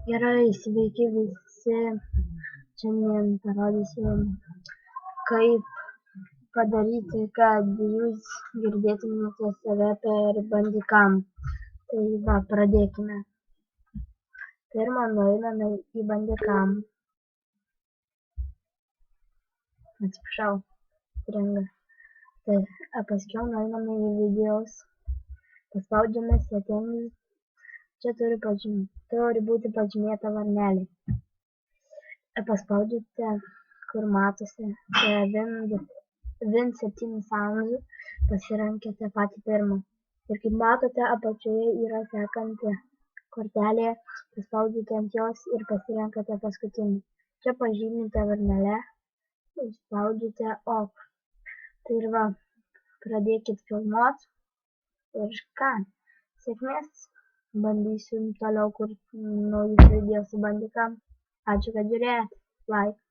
Gerai, sveiki visi. Šiandien parodysiu, kaip padaryti, kad jūs girdėtumėte save per bandicam. Tai va, pradėkime. Pirmą nueiname į bandicam. Atsiprašau, stringa. Tai paskiau nueiname į videos. Paspaudžiame settings. Čia turi būti pažymėta varnelė. Paspaudžiate, kur matosi Win7 Sounds, pasirenkate patį pirmą. Ir kaip matote, apačioje yra sekanti kortelė, paspaudžiate ant jos ir pasirenkate paskutinį. Čia pažymite varnelę, spaudžiate off. Tai ir va, pradėkit filmuoti ir ką, sėkmės. Bandysiu toliau kurti naujus video su bandicam. Ačiū, kad žiūrėjot. Like.